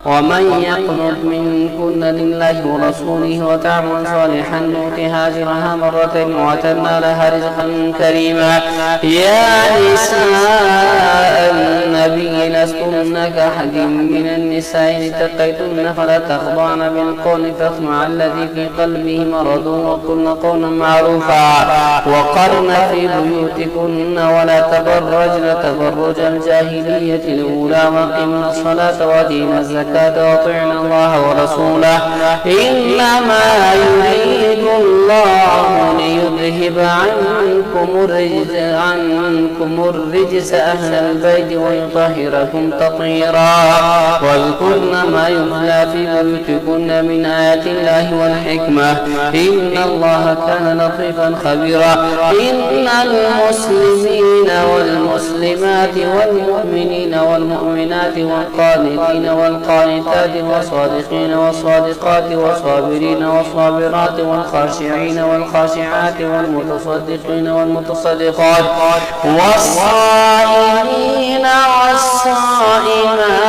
ومن يقنط منكن لله ورسوله وتعمل صالحا نؤتها أجرها مرتين وأعتدنا لها رزقا كريما. يا نساء النبي لستن كأحد من النساء إن اتقيتن فلا تخضعن بالقول فاطمع الذي في قلبه مرض وقلن قولا معروفا وقرن في بيوتكن ولا تبرجن تبرج الجاهلية الأولى وأقمنا الصلاة وآتينا الزكاة وأطعنا الله ورسوله إنما يريد الله ليذهب عنكم الرجس أهل البيت ويطهركم تطهيرا. واذكرن ما يتلى في بيوتكن من آيات الله والحكمة إن الله كان لطيفا خبيرا. إن المسلمين والمسلمات والمؤمنين والمؤمنات والقانتين والقانتات والصادقين والصادقات والصابرين والصابرات والخاشعين والخاشعات والمتصدقين والمتصدقات والصائمين والصائمات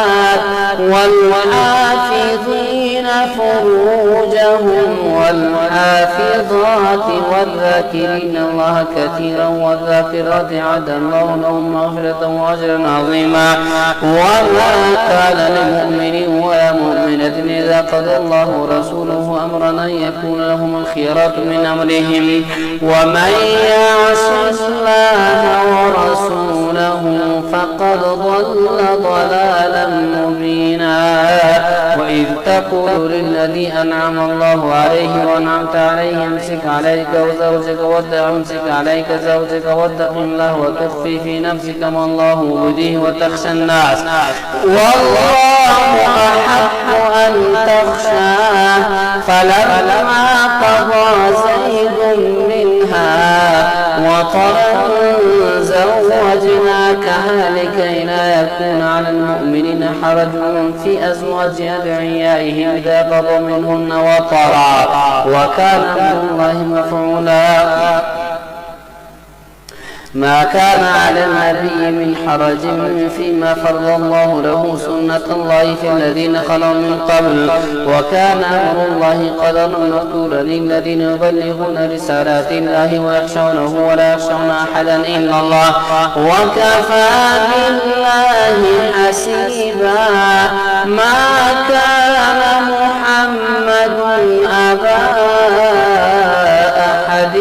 والحافظين فروجهم والحافظات والذاكرين الله كثيرا والذاكرات أعد الله لهم مغفرة وأجرا عظيما. وما كان لمؤمن ولا مؤمنة إذا قضى الله ورسوله أمرا أن يكون لهم الخيرات من أمرهم ومن يعص الله ورسوله فقد ضل ضلالا مبينا. وإذ تقول للذي أنعم الله عليه وأنعمت عليه امسك عليك زوجك واتق الله وتخفي في نفسك ما الله مبديه وتخشى الناس والله أحق أن تخشاه فلما قضى زيد منها وطرا زوجناكها لكي لا يكون على المؤمنين حرج في أزواج أدعيائهم إذا قضوا منهن وطرا وكان أمر الله مفعولا. ما كان على النبي من حرج فيما فرض الله له سنة الله في الذين خلوا من قبل وكان أمر الله قدرا مقدورا للذين يبلغون رسالات الله ويخشونه ولا يخشون أحدا إلا الله وكفى بالله حسيبا. ما كان محمد أبا أحد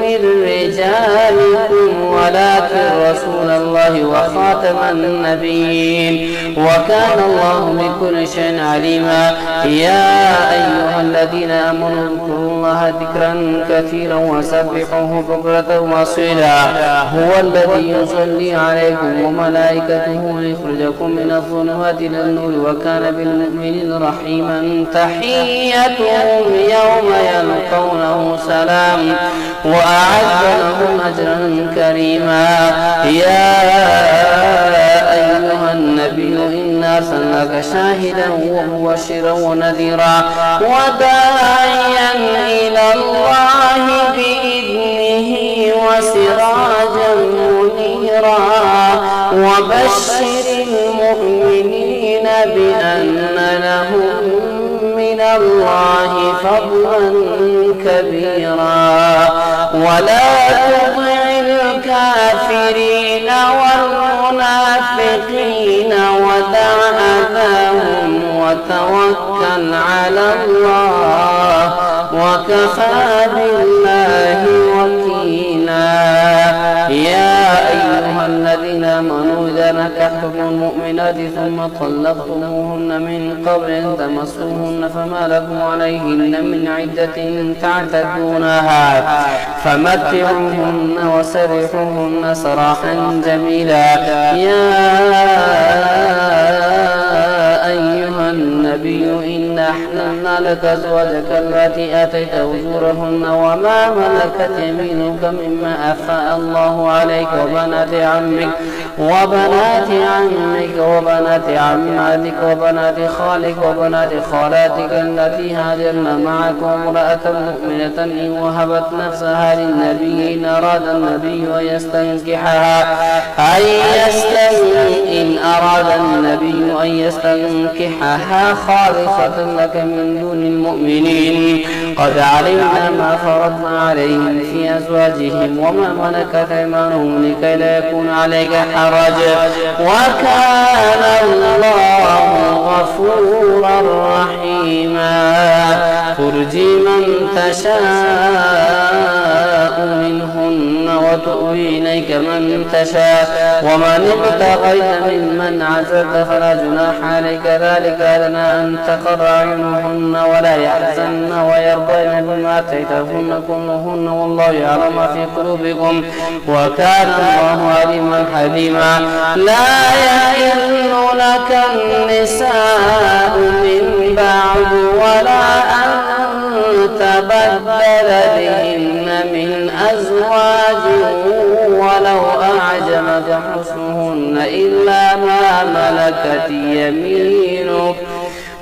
من رجالكم ولكن رسول الله وخاتم النبيين وكان الله بكل شيء عليما. يا أيها الذين آمنوا اذكروا الله ذكرا كثيرا وسبحوه بكرة وأصيلا. هو الذي يصلي عليكم وملائكته ليخرجكم من الظلمات إلى النور وكان بالمؤمنين رحيما. تحيتهم يوم يلقونه سلام وأعد لهم أجرا كريما. يا أيها النبي إنا أرسلناك شاهدا ومبشرا ونذيرا وداعيا إلى الله بإذنه وسراجا منيرا وبشر المؤمنين بأن لهم من الله فضلا كبيرا. ولا تطع الكافرين والمنافقين ودع أذاهم وتوكل على الله وكفى بالله وكيلا. يا أيها الذين آمنوا إذا نكحتم المؤمنات ثم طلقتموهن من قبل أن تمسوهن فما لكم عليهن من عدة تعتدونها فمتعوهن وسرحوهن سراحا جميلا. يا أيها النبي إنا أحللنا لك أزواجك اللاتي آتيت أجورهن وما ملكت يمينك مما أفاء الله عليك وبنات عمك وبنات عمك وبنات عماتك وبنات خالك وبنات خالاتك التي هاجرن معك وامرأة مؤمنة إن وهبت نفسها للنبي إن أراد النبي أن يستنكحها إن أراد النبي أن يستنكحها خالصة لك من دون المؤمنين قد علمنا ما فرضنا عليهم في أزواجهم وما ملكت أيمانهم لكي لا يكون عليك حرج وكان الله غفورا رحيما ترجي من تشاء منهن وتؤوي إليك من تشاء ومن ابتغيت ممن عزلت فلا جناح عليك ذلك أدنى أن تقر أعينهن ولا يحزن ويرضين بما آتيتهن كلهن والله يعلم ما في قلوبكم وكان الله عليما حليما لا يحل لك النساء من بعد ولا أن تبدل بهن من أزواج ولو أعجبك حسنهن إلا ما ملكت يمينك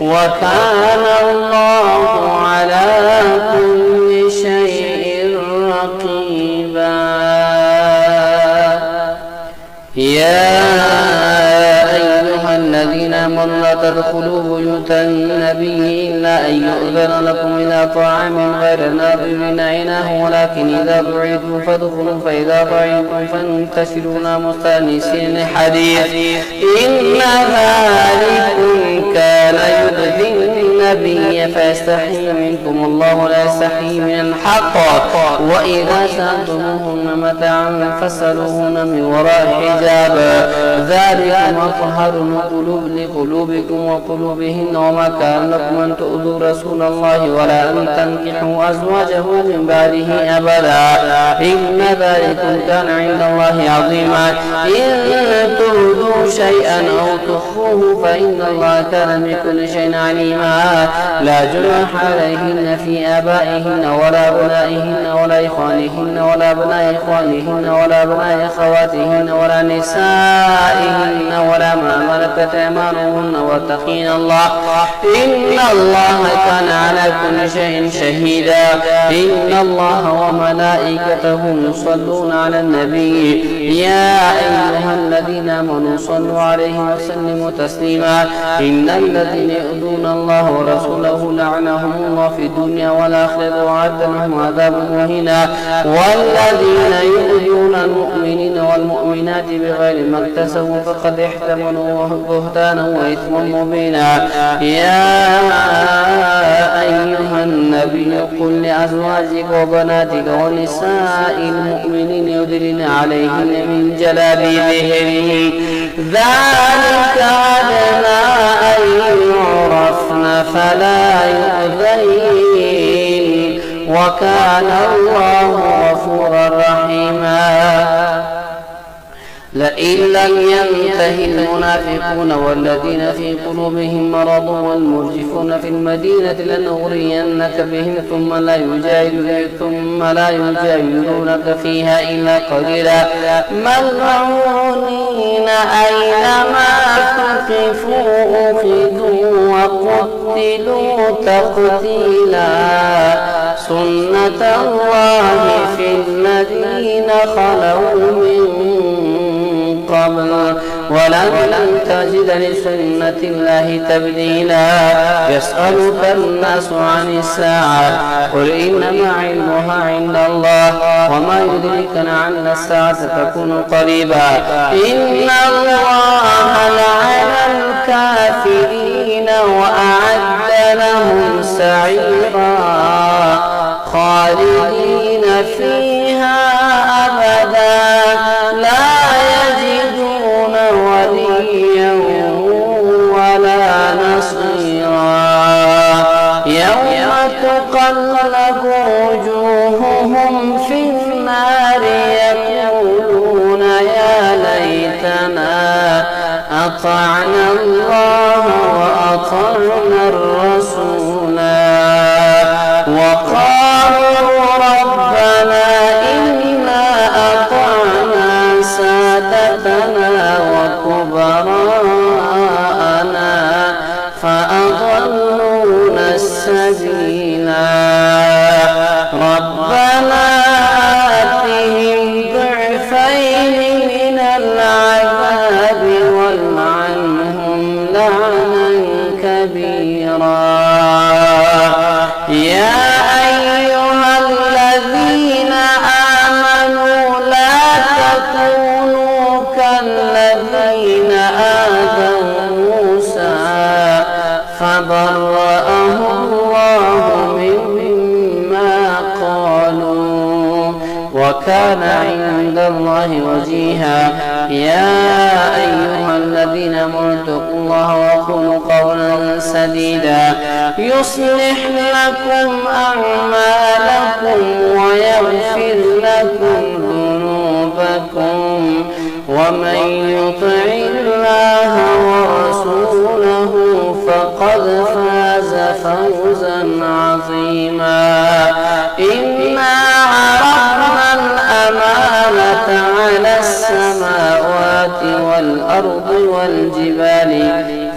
وكان الله على كل شيء رقيبا يا أيها الذين آمنوا لا تدخلوا بيوت النبي إلا أن يؤذن لكم إلى طعام غير ناظرين إناه ولكن إذا دعيتم فادخلوا فإذا طعمتم فانتشروا لا مستأنسين لحديث إن ذلكم كان يؤذي النبي فيستحيي منكم الله لا يستحيي من الحق وإذا سألتموهن متاعا فاسألوهن من وراء حجاب ذلكم أطهر لقلوبكم وقلوبهن وما كان لكم أن تؤذوا رسول الله ولا أن تنكحوا أزواجه من بعده أبدا إن ذلكم كان عند الله عظيما إن تبدوا شيئا أو تخفوه فإن الله كان بكل شيء عليما لا جناح عليهن في آبائهن ولا أبنائهن ولا إخوانهن ولا أبناء إخوانهن ولا أبناء أخواتهن ولا نسائهن ولا ما ملكت أيمانهن واتقين الله إن الله كان على كل شيء شهيدا إن الله وملائكته يصلون على النبي يا أيها الذين آمنوا صلوا عليه وسلموا تسليما إن الذين يؤذون الله ورسوله لعنهم الله في الدنيا والآخرة وأعد لهم عذابا مهينا والذين يؤذون المؤمنين والمؤمنات بغير ما اكتسبوا فقد احتملوا بهتانا وإثما مبينا يا أيها النبي قل لأزواجك وبناتك ونساء المؤمنين يدلين عليهن من جلابيبهن ذلك أدنى أن يعرفن فلا يؤذين وكان الله غفورا رحيما لئن لم ينته المنافقون والذين في قلوبهم مرض والمرجفون في المدينة لنغرينك بهم ثم لا يجاهدونك فيها إلا قليلا ملعونين أينما ثقفوا أخذوا وقتلوا تقتيلا سنة الله في الذين خلوا من قبل ولن تجد لسنة الله تبديلا يسألك الناس عن الساعة قل إنما علمها عند الله وما يدرك لعل الساعة تكون قريبا إن الله لعن الكافرين وأعد لهم سعيرا خالدين فيها أبدا لا يجدون وليا ولا نصيرا يوم تقلب وجوههم في النار يقولون يا ليتنا أطعنا الله وأطعنا الرسولا وقالوا ربنا إنا أطعنا سادتنا سبيلا ربنا آتهم ضعفين من العذاب والعنهم لعنا كبيرا يا أيها الذين آمنوا لا تكونوا كالذين آذوا موسى فبرأه الله مما قالوا وكان عند الله وجيها يا أيها الذين آمنوا اتقوا الله وقولوا قولا سديدا يصلح لكم أعمالكم ويغفر لكم ذنوبكم ومن يطع الله ورسوله فقد فاز فوزا عظيما إنا عرضنا الأمانة على السماوات والأرض والجبال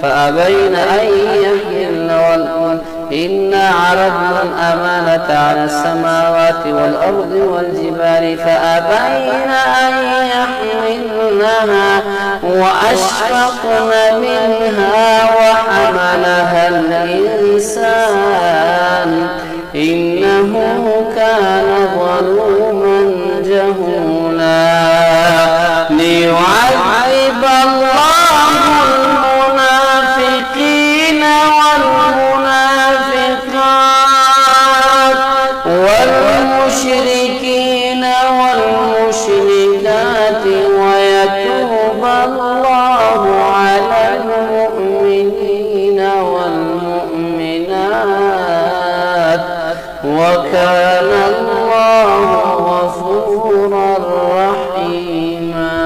فأبين أن يحملن إنا عرضنا الأمانة على السماوات والأرض والجبال فأبين أن يحملنها وأشفقن منها وحملها الإنسان إنه كان ظلوما جهولا ليعذب الله المنافقين والمنافقات والمشركين والمشركات ويتوب الله على المؤمنين والمؤمنات وكان الله غفورا رحيما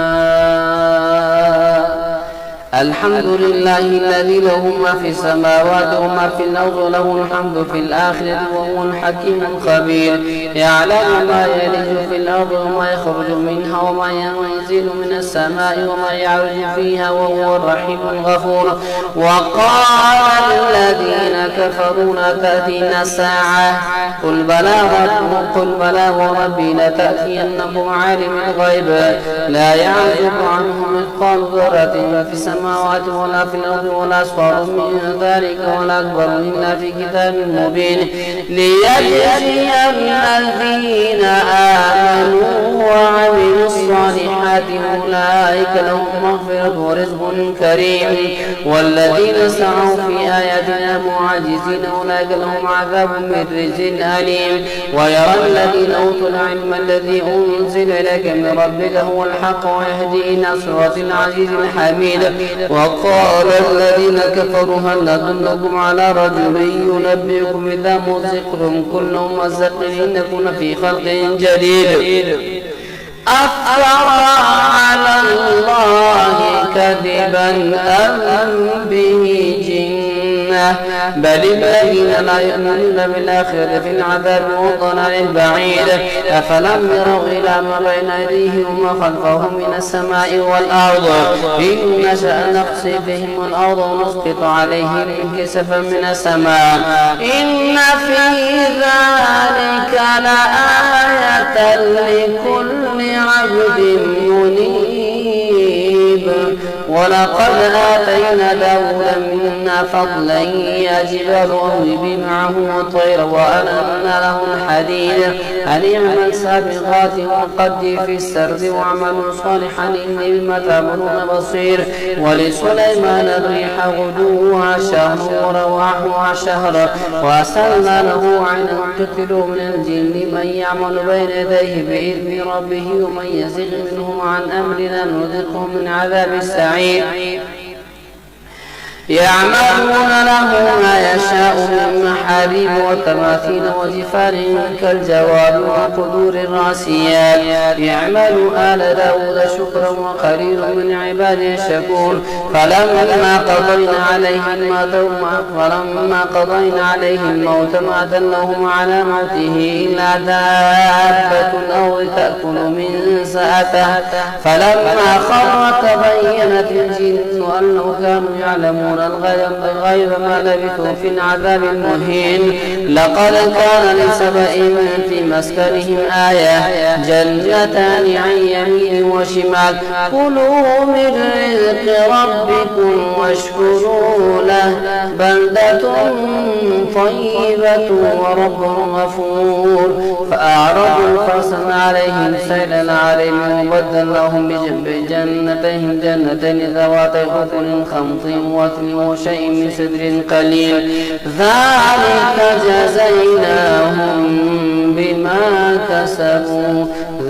الحمد لله الذي له ما في السماوات وما في الأرض وله الحمد في الآخرة وهو الحكيم الخبير يعلم ما يلج في الأرض وما يخرج منها وما ينزل من السماء وما يعرج فيها وهو الرحيم الغفور وقال الذين كفروا لا تأتينا الساعة قل بلى وربي لتأتينكم عالم الغيب لا يعزب عنه مثقال ذرة في السماوات ولا في الأرض ولا أصغر من ذلك ولا أكبر إلا في كتاب مبين ليجزي الذين آمنوا وعملوا الصالحات أولئك لهم مغفرة ورزق كريم والذين سعوا في آياتنا معاجزين أولئك لهم عذاب من رجز أليم ويرى الذين أوتوا العلم الذي أنزل إليك من ربك هو الحق ويهدي إلى صراط العزيز الحميد وقال الذين كفروا هل ندلكم على رجل ينبئكم إذا مزقتم كل ممزق إنكم في خلق جديد أفترى على الله كذبا أم به جنة بل الذين لا يؤمنون بالآخرة في العذاب والضلال البعيد أفلم يروا إلى ما بين أيديهم وما خلفهم من السماء والأرض إن نشأ نخسف بهم الأرض ونسقط عليهم كسفا من السماء إن في ذلك لآية لكل عبد منيب ولقد آتينا داود منا فضلا يا جبال أوبي معه والطير وألنا له الحديد أن يعمل سابغات وقدر في السرد واعملوا صالحا إني بما تعملون بصير ولسليمان الريح غدوها شهر ورواحها شهر وأسلنا له عينا تثل من الجن من يعمل بين يديه بإذن ربه ومن يزغ منهم عن أمرنا نذقه من عذاب السعير يعملون له ما يشاء من محاريب وتماثيل وجفان كالجواب وقدور الراسيات يعمل آل داود شكرا وقليل من عباده الشكور فلما قضينا عليه الموت ما دلهم على موته إلا دابة الأرض تأكل من سأته فلما خر تبينت الجن أن لو كانوا يعلمون الغيب ما لبثوا في العذاب المهين الظالمين. لقد كان لسبإ في مسكنهم آية جنتان عن يمين وشمال كلوا من رزق ربكم واشكروا له بلدة طيبة ورب غفور. فأعرضوا فأرسلنا عليهم سيل العرم وبدلناهم بجنتين ذواتي أكل خمط وثل وشيء من سدر قليل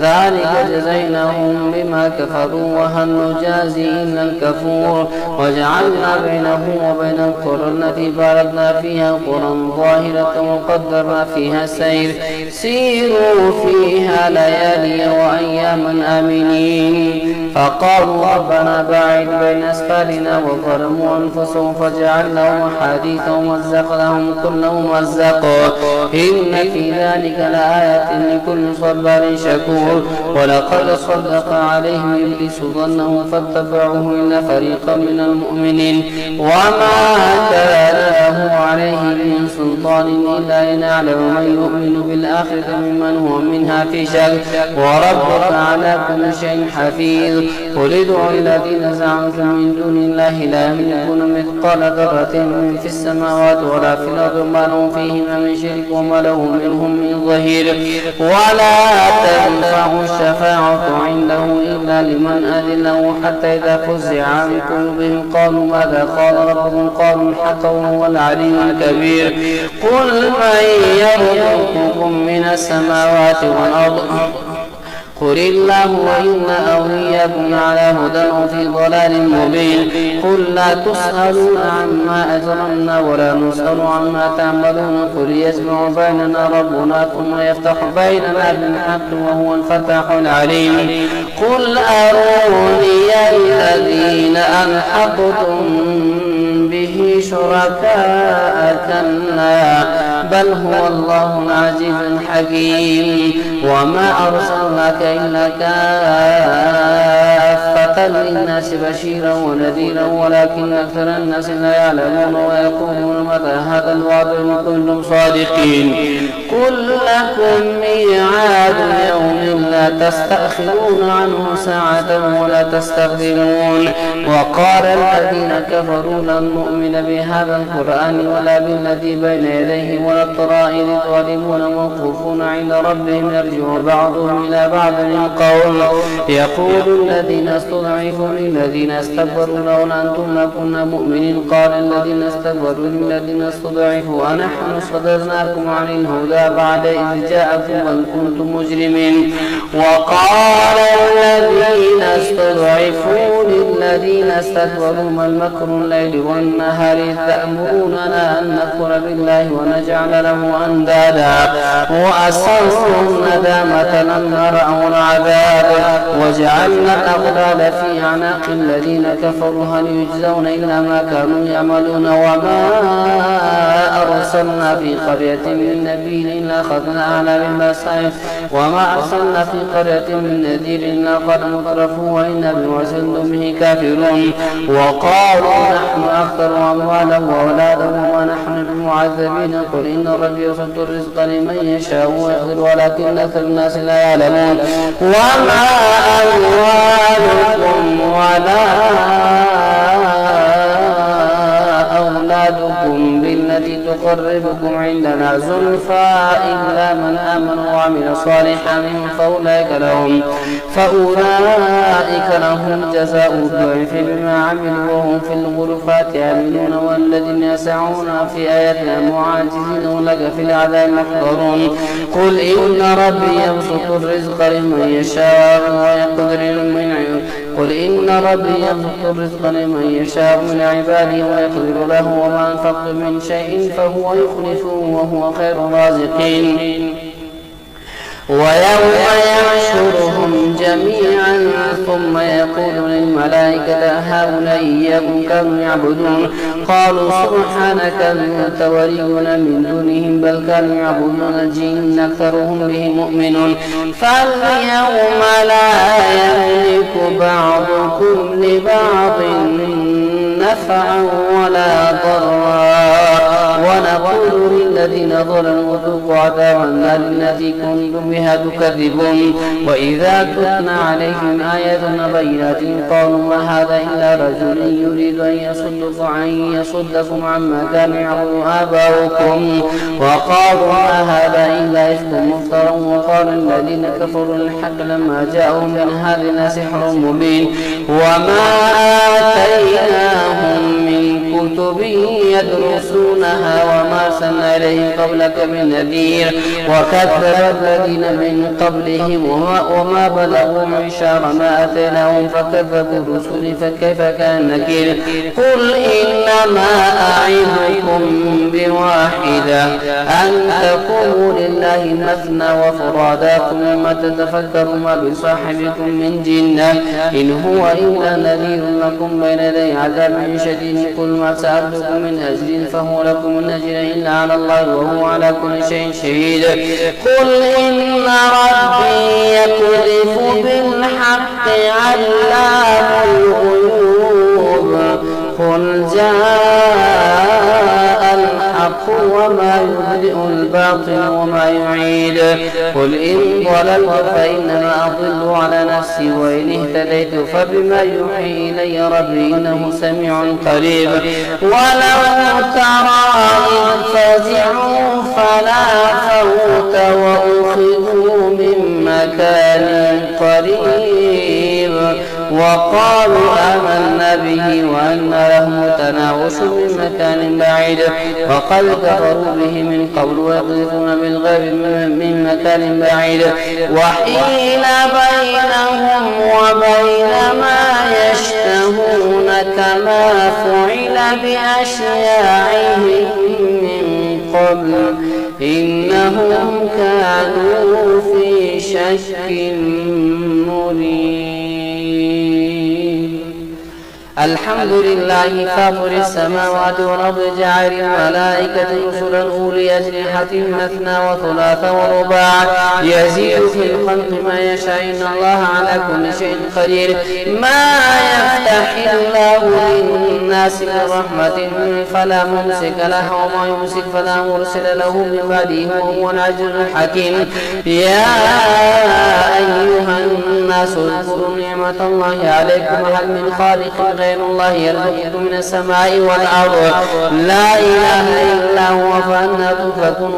ذلك جزيناهم بما كفروا وهل نجازي إلا الكفور. وجعلنا بينهم وبين القرى التي باركنا فيها قرى ظاهرة وقدرنا فيها السير سيروا فيها ليالي وأياما آمنين. فقالوا ربنا باعد بين أسفارنا وظلموا أنفسهم فجعلناهم أحاديث ومزقناهم كل ممزق إن في ذلك لآية لكل صبار شكور. ولقد صدق عليهم إبليس ظنه فاتبعوه إلا فريقا من المؤمنين وما كان له عليه من سلطان إلا أن يعلم من يؤمن بالآخرة ممن هو منها في شك وربك على كل شيء حفيظ. قل ادعوا الذين زعمتم من دون الله لا يملكون مثقال ذرة في السماوات ولا في الأرض ما لهم فيهما من شرك وما له منهم من ظهير. ولا تنفع الشفاعة عنده إلا لمن أذن له حتى إذا فزع عن قلوبهم قالوا ماذا قال ربهم قالوا الحق وهو العلي الكبير. قل من يرزقكم من السماوات والأرض قل الله وإنا أو إياكم على هدى وفي ضلال مبين. قل لا تسألون عما أجرمنا ولا نسأل عما تعملون قل يجمع بيننا ربنا ثم يفتح بيننا بالحق وهو الفتاح العليم. قل أروني الذين ألحقتم به شركاء كلا بل هو الله العزيز الحكيم. وما أرسلناك إلا كافة للناس بشيرا ونذيرا ولكن أكثر الناس لا يعلمون ويقولون متى هذا الوعد إن كنتم صادقين. قل لكم ميعاد يوم لا تستأخرون عنه ساعة ولا تستقدمون. وقال الذين كفروا لن نؤمن بهذا القرآن ولا بالذي بين يديه ولا الطرائق الظالمون موقوفون عند ربهم يرجع بعضهم إلى بعض القول يقول الذين استضعفوا للذين استكبروا لولا أنتم لكنا مؤمنين قال الذين استكبروا للذين استضعفوا أنحن صدرناكم عن الهدى بعد إذ جاءكم بل كنتم مجرمين. وقال الذين استضعفوا للذين استكبروا ما المكر الليل والنهار تأمروننا أن نكفر بالله ونجعل له أندادا وأسروا الندامة لما رأوا العذاب وجعلنا الأغلال في أعناق الذين كفروا هل يجزون إلا ما كانوا يعملون. وما أرسلنا في قرية من نبي إلا أخذنا أهلها بالبأساء وما أرسلنا في قرية من نذير إلا قد مترفوا وإنا بما أرسلتم به كافرون. وقالوا نحن أكثر أموالا وأولادا وما نحن بمعذبين قل إن ربي يبسط الرزق لمن يشاء ويقدر ولكن أكثر الناس لا يعلمون. وما أموالكم ولا أولادكم بالتي تقربكم عندنا زلفى إلا من آمن وعمل صالحا فأولئك لهم جزاء الضعف بما عملوا وهم في الغرفات آمنون والذين يسعون في آياتنا معاجزين ولك في العذاب محضرون. قل إن ربي يبسط الرزق لمن يشاء من عباده ويقدر له وما أنفقتم من شيء فهو يخلفه وهو خير الرازقين. ويوم يحشرهم جميعا ثم يقول للملائكة هؤلاء إياكم كانوا يعبدون قالوا سبحانك أنت ولينا من دونهم بل كانوا يعبدون الجن أكثرهم به مؤمنون. فاليوم لا يملك بعضكم لبعض نفعا ولا ضرا ونقول للذين ظلموا ذوقوا عذاب النار التي كنتم بها تكذبون. وإذا تتلى عليهم آياتنا بينات قالوا ما هذا إلا رجل يريد أن يصدكم عما كان يعبد آباؤكم وقالوا ما هذا إلا إفك مفترى. وقال الذين كفروا للحق لما جاءهم من هذا سحر مبين وما آتيناهم من كتب يدرسونها وما أرسلنا إليهم قبلك من نذير. وكذب الذين من قبلهم وما بلغوا معشار ما آتيناهم فكذبوا رسلي فكيف كان نكير. قل إنما أعظكم بواحدة أن تقوموا لله مثنى وفرادا ثم تتفكروا ما بصاحبكم من جنة إن هو إلا نذير لكم بين يدي عذاب شديد. قل ما سألتكم من أجر فهو لكم من أجر إلا على الله وهو على كل شيء شهيد. قل إن ربي يقذف بالحق علام الغيوب. قل جاء الحق وما يبدئ الباطل وما يعيد. قل إن ضللت فإنما أضل على نفسي وإن اهتديت فبما يوحي إلي ربي إنه سميع قريب. ولو ترى إذ فزعوا فلا فوت وأخذوا من مكان قريب وقالوا آمنا به وأن لهم تناوش من مكان بعيد وقد كفروا به من قبل ويقذفون بالغيب من مكان بعيد وحيل بينهم وبين ما يشتهون كما فعل بأشياعهم من قبل إنهم كانوا في شك مريب. الحمد لله فاطر السماوات والأرض جاعل الملائكة رسلا أولي أجنحة مثنى وثلاث ورباع يزيد في الخلق ما يشاء إن الله على كل شيء قدير. ما يفتح الله للناس من رحمة فلا ممسك لها وما يمسك فلا مرسل له من بعده وهو العزيز الحكيم. يا أيها الناس اذكروا نعمة الله عليكم هل من خالق غير الله يرزقكم من السماء والأرض لا إله إلا هو فأنى تؤفكون.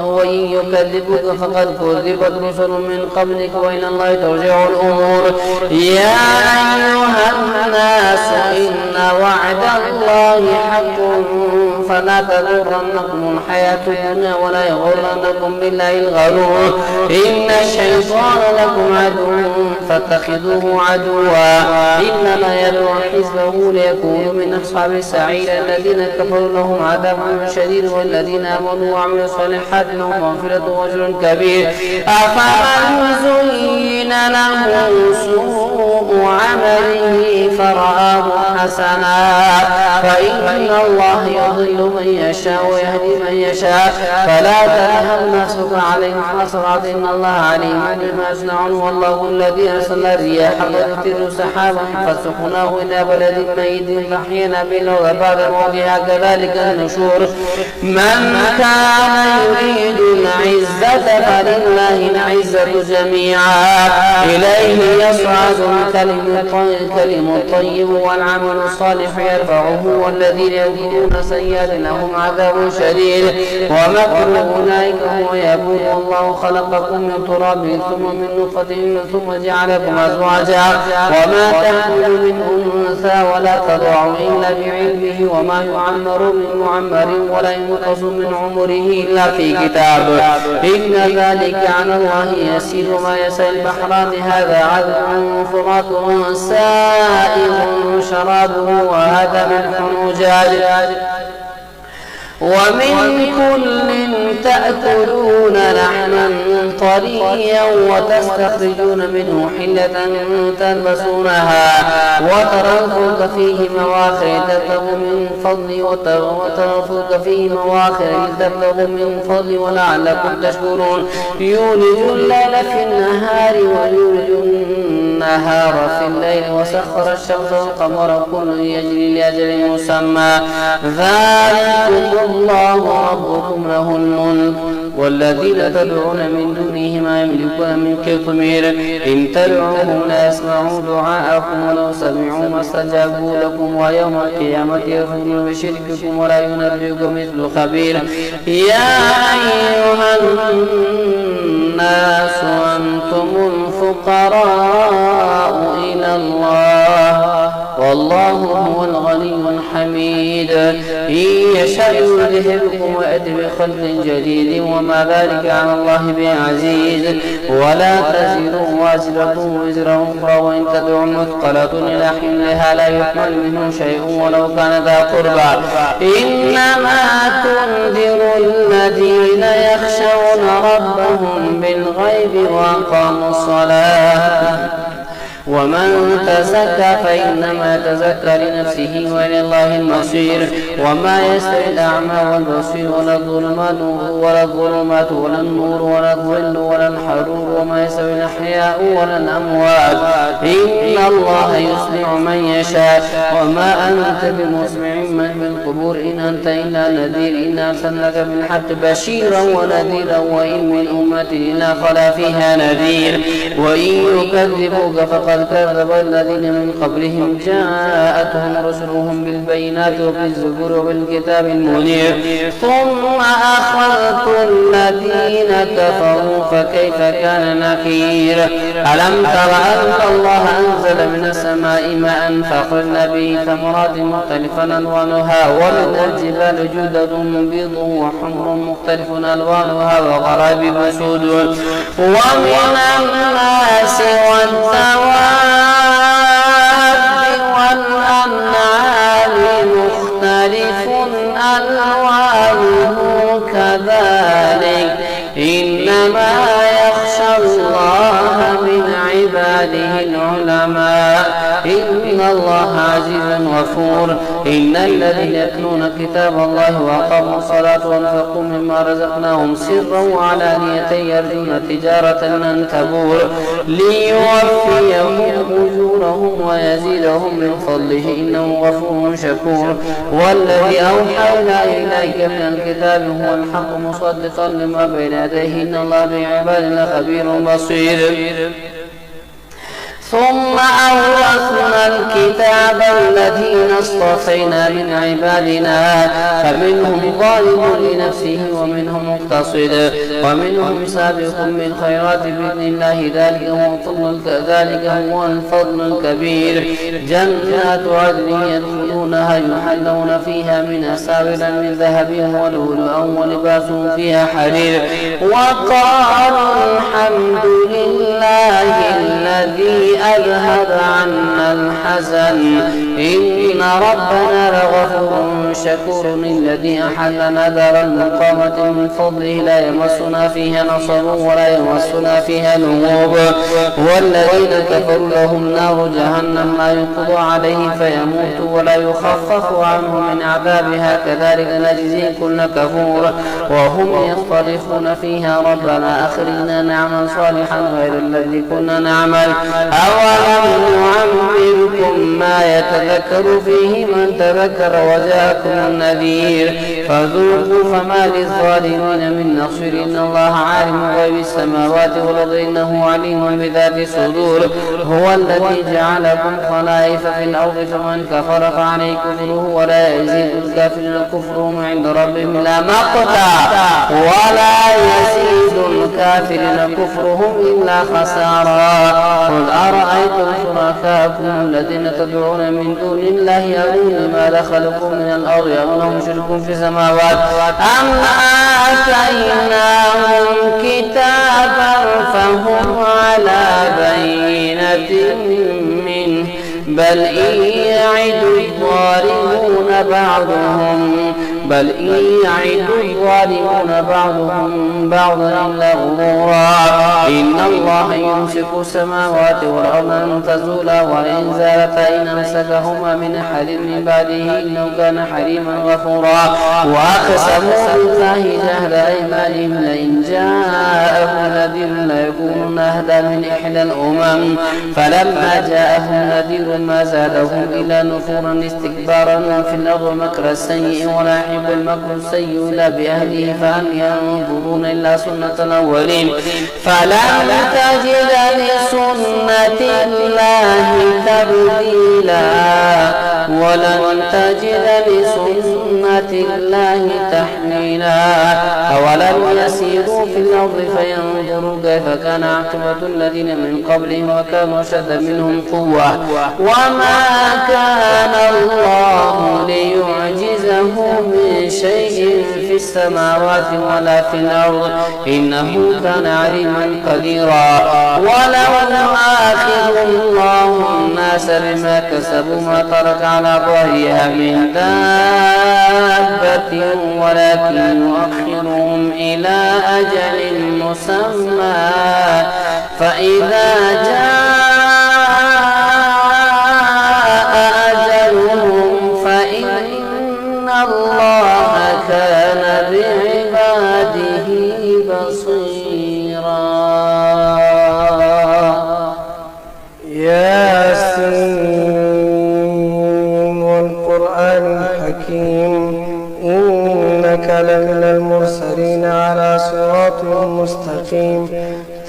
وإن يكذبك فقد كذبت رسل من قبلك وإلى الله ترجع الأمور. يا أيها الناس إن وعد الله حق فلا تغرنكم الحياة الدنيا ولا يغرنكم بالله الغرور. إن الشيطان لكم عدو فاتخذوه عدوا إنما يدعو حزبه ليكونوا من أصحاب السعير. الذين كفروا لهم عذاب شديد والذين آمنوا وعملوا الصالحات لهم مغفرة وأجر كبير. أفمن زين له سوء عمله فرآه حسنا فإن الله يضل من يشاء ويهدي من يشاء فلا تذهب نفسك عليهم حسرات إن الله عليم بما يصنعون. والله الذي أرسل الرياح فتثير سحابا فسقناه إلى بلد ميت فأحيينا به بعد موتها كذلك النشور. من كان يريد العزة فلله العزة جميعا إليه يصعد الكلم الطيب والعمل الصالح يرفعه والذين يمكرون سيئات لهم عذاب شديد ومكر أولئك هو يبور. والله خلقكم من تراب ثم من نطفة ثم جعلكم أزواجا وما تحمل من أنثى ولا تضع إلا بعلمه وما يعمر من معمر ولا ينقص من عمره إلا في كتاب إن ذلك على الله يسير. ما يسأل البحران هذا عذب فرات سائغ شرابه وهذا ملح أجاج ومن كل تأكلون لحما طريا وتستخرجون منه حلة تلبسونها وترى الفلك فيه مواخر تبلغوا من فضل ولعلكم تشكرون. يولج الليل في النهار ويولج النهار في الليل وسخر الشمس والقمر كل يجري لأجل مسمى ذلكم الله ربكم له الملك والذين تدعون من دونه ما يملكون من قطمير إن تدعوهم لا يسمعوا دعاءكم ولو سمعوا ما استجابوا لكم ويوم القيامة يكفرون بشرككم ولا ينبئكم مثل خبير يا أيها الناس أنتم الفقراء إلى الله والله هو الغني الحميد إن يشاء يذهبكم ويأتي بخلق جديد وما ذلك على الله بعزيز ولا تزر وازرة وزر أخرى وإن تدع مثقلة إلى حملها لا يحمل منه شيء ولو كان ذا قربى إنما تنذر الذين يخشون ربهم بالغيب وأقاموا الصلاة ومن تزكى فإنما يتزكى لنفسه وإلى الله المصير وما يستوي الأعمى والبصير ولا الظلمات ولا النور ولا الظل ولا الحرور وما يستوي الأحياء ولا الأموات إن الله يسمع من يشاء وما أنت بمسمع من في القبور إن أنت إلا نذير إن أرسلناك بالحق بشيرا ونذيرا وإن من أمة إلا خلا فيها نذير وإن يكذبوك فقد كذب الذين من قبلهم جاءتهم رسلهم بالبينات وبالزبور وبالكتاب المنير ثم أخذت الذين كفروا فكيف كان نكير ألم تر أن الله أنزل من السماء ماء فأخرجنا به ثمرات مختلفا ألوانها ومن الجبال جدد بيض وحمر مختلف ألوانها وغرائب سود ومن الناس والدواب والأنعام مختلف ألوانه كذلك إنما يخشى الله من عباده العلماء إن الله عزيز غفور إن الذين يتلون كتاب الله وأقاموا الصلاة وأنفقوا مما رزقناهم سرا وعلانية يرجون تجارة لن تبور ليوفيهم أجورهم ويزيدهم من فضله إنه غفور شكور والذي أوحينا إليك من الكتاب هو الحق مصدقا لما بين يديه إن الله بعباده لخبير بصير ثم أورثنا الكتاب الذين اصطفينا من عبادنا فمنهم ظالم لنفسه ومنهم مقتصد ومنهم سابق بالخيرات بإذن الله ذلك هو الفضل الكبير جنات عدن يدخلونها يحلون فيها من أساور من ذهب ولؤلؤا ولباسهم فيها حرير وقالوا الحمد لله الذي أذهب عنا الحزن إن ربنا لغفور شكور الذي أحلنا دار المقامة من فضله لا يمسنا فيها نصب ولا يمسنا فيها لغوب والذين كفروا لهم نار جهنم لا يقضى عليه فيموت ولا يخفف عنه من عذابها كذلك نجزي كل كفور وهم يصطرخون فيها ربنا أخرجنا نعمل صالحا غير الذي كنا نعمل أولم نعمركم ما يتذكر فيه من تذكر وجاءكم النذير فذوقوا فما للظالمين من نصير إن الله عالم غيب السماوات والأرض إنه عليم بذات الصدور هو الذي جعلكم خلائف في الأرض فمن كفر فعليه كفره ولا يزيد الكافرين كفرهم عند ربهم لا مقتا ولا يزيد الكافرين كفرهم إلا خسارا قل أرأيتم شركاءكم الذين تدعون من دون الله أروني ماذا خلقوا من الأرض أم لهم شرك في السماوات أم آتيناهم كتابا فهم على بينة منه بل إن يعد الظالمون بل إن يعد الظالمون بعضهم بعضا إلا غرورا إن الله يمسك السماوات والأرض أن تزولا وإن زالتا إن أمسكهما من أحد من بعده إنه كان حليما غفورا وأقسموا بالله جهد أيمانهم لئن جاءهم نذير ليكونن أهدى من إحدى الأمم فلما جاءهم نذير ما زادهم إلا نفورا استكبارا في الأرض مكر السيء ولا يحب المكر السيء إلا بأهله فهل ينظرون إلا سنة الأولين فلن تجد لسنة الله تبديلا ولن تجد لسنة الله تحويلا أولم يسيروا في الأرض فينظروا كيف كان عاقبة الذين من قبلهم وكانوا أشد منهم قوة وما كان الله ليعجزه من شيء في السماوات ولا في الأرض إنه كان عليما قديرا ولو يؤاخذ الله الناس بما كسبوا ما ترك على ظهرها من دابة ولكن يؤخرهم إلى أجل مسمى فإذا جاء أجلهم فإن الله كان بعباده بصيرا ياسين والقرآن الحكيم إنك لمن المرسلين على صراط مستقيم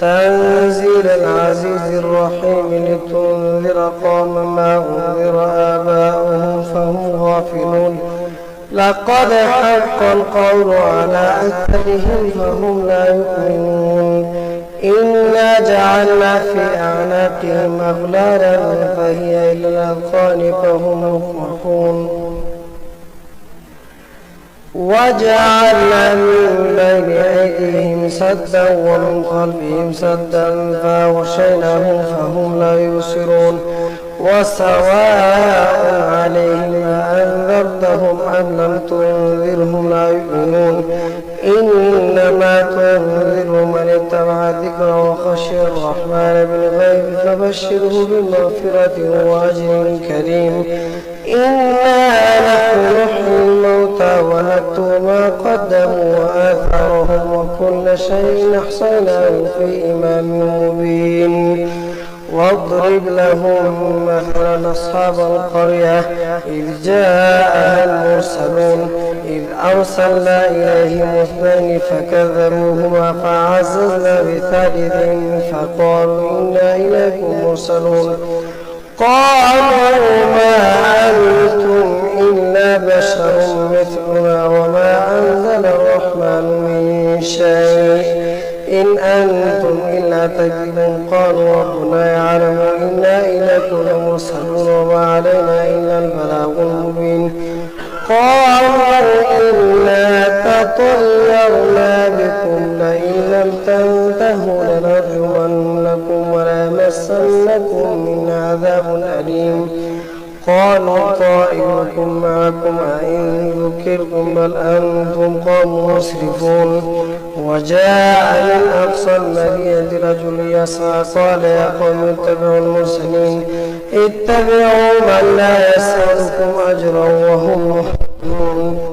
تنزيل العزيز الرحيم لتنذر قوما ما أنذر آباؤهم فهم غافلون لقد حق القول على أكثرهم فهم لا يؤمنون إنا جعلنا في أعناقهم أغلالا فهي إلى الأذقان فهم مقمحون وجعلنا من بين أيديهم سدا ومن خلفهم سدا فأغشيناهم فهم لا يبصرون وسواء عليهم أنذرتهم أم لم تنذرهم لا يؤمنون إنما تنذر من اتبع الذكر وخشي الرحمن بالغيب فبشره بمغفرة وأجر كريم إنا نحن نحيي الموتى ونكتب ما قدموا وآثارهم وكل شيء أحصيناه في إمام مبين واضرب لهم مثلا أصحاب القرية إذ جاءها المرسلون إذ أرسلنا إليهم اثنين فكذبوهما فعززنا بثالث فقالوا إنا إليكم مرسلون قالوا ما أنتم إلا بشر مثلنا وما أنزل الرحمن من شيء إن أنتم إلا تكذبون قالوا ربنا يعلم إنا إليكم لمرسلون وما علينا إلا البلاغ المبين قالوا إنا تطيرنا بكم لئن لم تنتهوا لنرجمنكم وليمسنكم منا عذاب أليم قالوا طائركم معكم أئن ذكرتم بل أنتم قوم مسرفون وجاء من أقصى المدينة رجل يسعى قال يا قوم اتبعوا المرسلين اتبعوا من لا يسألكم أجرا وهم مهتدون